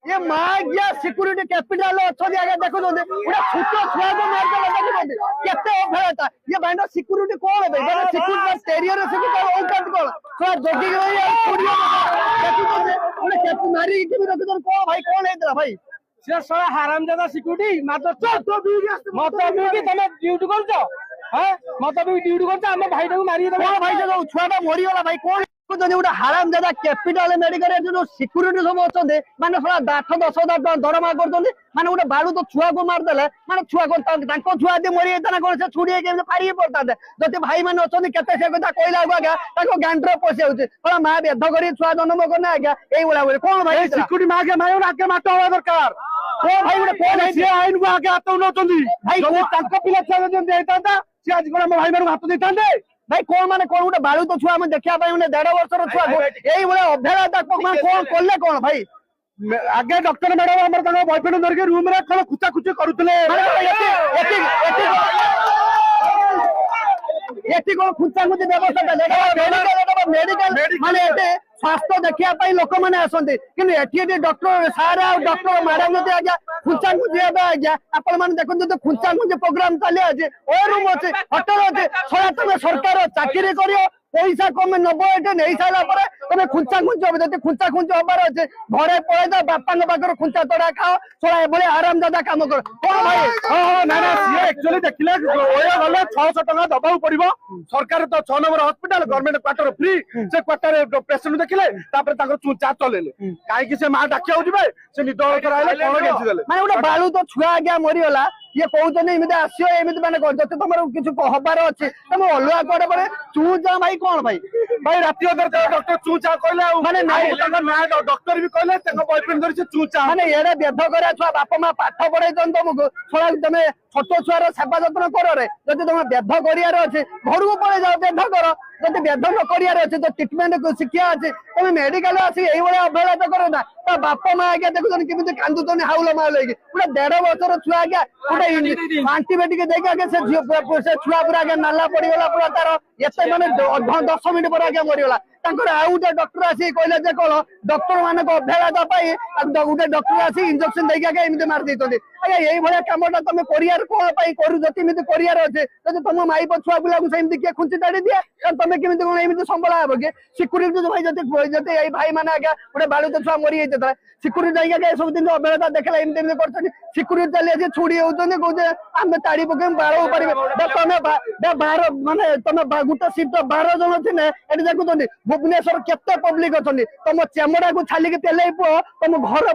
ये मागिया security capital अच्छी आगे देखो गोटे छोट छुआ को मारदेला देखो केते अभयता ये बाइंड सिक्योरिटी कौन है भाई सिक्योरिटी टेरियर सिक्योरिटी औकात कौन थोड़ा जोगी रही स्टूडियो देखो गोटे केते मारी के रखदर को भाई कौन है भाई से साला हरामजादा सिक्योरिटी मात्र तो मत भी तमे ड्यूटी करछो हैं मत भी ड्यूटी करछो हम भाई को मारी दे भाई जो छुआटा मरी गला भाई कौन गोटे हरामजादा कैपिटल मेडिकल जो सिक्यूरीटी सब अच्छे माने 8-10,000 दरमा कर माने गोटे बालू तो छुआ को मारदेले माने छुआ को छुआ दी मरी जाता ना कौन से छुड़ी फाड़ी पड़ता जब भाई मैंने अच्छे केते से कथा कहला आज्ञा गांडर पशि आउे माँ बेध कर छुआ जन्म करना आज्ञा यही कौन भाई सिक्योरिटी मागे मायो आगे माट होवा दरकार भाई गोटे कौन से आईन को आगे हाथ नौचंदी भाई पिला छुआ जब देता से आज कोन भाई मानु हाथ देतांदे भाई कौन माने कौन गोटे बालू तो छुआ देखा 1.5 वर्षर छुआ यही अभेड़ा कौन कले कौन भाई आगे डॉक्टर मैडम हमर बॉयफ्रेंड धर के रूम रे खल खुचा खुची करूतले एटी कौन खुचा खुची व्यवस्था मेडिकल माने स्वास्थ्य देखा लोक मैंने आसते कि डॉक्टर सार डॉक्टर मैडम आज्ञा खुचा खुची आज्ञा आपण मैंने देखते खुचा खुची प्रोग्राम चली रूम अच्छे होटेल अच्छे सदा तुम सरकार चाकरी कर पैसा कम नब ये नहीं सारा तुम खुंचा खुंच हम खुंचा खुंच हबार अच्छे घरे पलैदा बापा पाखे खुंचा तड़ा खाओ थोड़ा ये आरामदादा कम कर कौन भाई ना ना सी एक्चुअली देखिले गले 600 टका दबाऊ पड़िबो सरकार तो 6 number hospital government quarter free से क्वार्टर पेशेंट देखिले तापर ताकर चूचा चलेले काहे कि से मां डाकिया होजिबे से निद कर आइले कोन गेंची देले माने गोटे बालू तो छुआ आज्ञा मरी गला ये कहते एमती आसो एमती मैंने जब तुम किसी हबार अच्छे तुम अलुआ कड़े पड़े चूचा भाई कौन भाई भाई राति अदर डॉक्टर चूचा कहले माने नहीं डॉक्टर भी कहले बॉयफ्रेंड धर से चूचा माने ये बेध कर छुआ बापा माँ पाठ पढ़े तुमको थोड़ा तुम छोट छुआर सेवा जत्न कर जब तुम बेध कर अच्छे घर को पड़े जाओ बेध कर जब बेध न कर अच्छे तो ट्रिटमेंट शिक्षा अच्छे तुम मेडिकल आसी अवहेला तो कर ना तो बापा माँ आज्ञा देखुन केमी कांदुन हाउल माउल गोटे 1.5 वर्षर छुआ आज्ञा गोटे आंटीबायोटिक देखे आगे से छुआ पूरा आगे नाला पड़गला पूरा तार एत मैंने 10 मिनिट पर आगे मरीगला आउ गोटे डॉक्टर आसी कहले कौन डॉक्टर मान अवहेला गोटे डॉक्टर आसी इंजेक्शन देके आगे एमती मार देते आज्ञा यही भाया कमटा तुम कर कौन करमी कर अच्छे जब तुम माई छुआ पिला को किए खुंची ताड़ी दिए तुम केमी कौन एमती संभाला हे कि सिक्यूरीटी भाई जब भाई मैंने आज्ञा गोटे बालू तो छुआ मरी जाता सिक्यूरीटी जाइए सब दिन अवहेला देखला एमती कर सिक्यूरीटी चली छुड़ी होते कौचे आम ताड़ी पक बाड़ पारे तुम 12 माने तुम गोटे सीट 12 जन थे ये देखुं भुवनेश्वर केते पब्लिक अच्छा तुम चेमड़ा को छालिक पेल पुओ तुम घर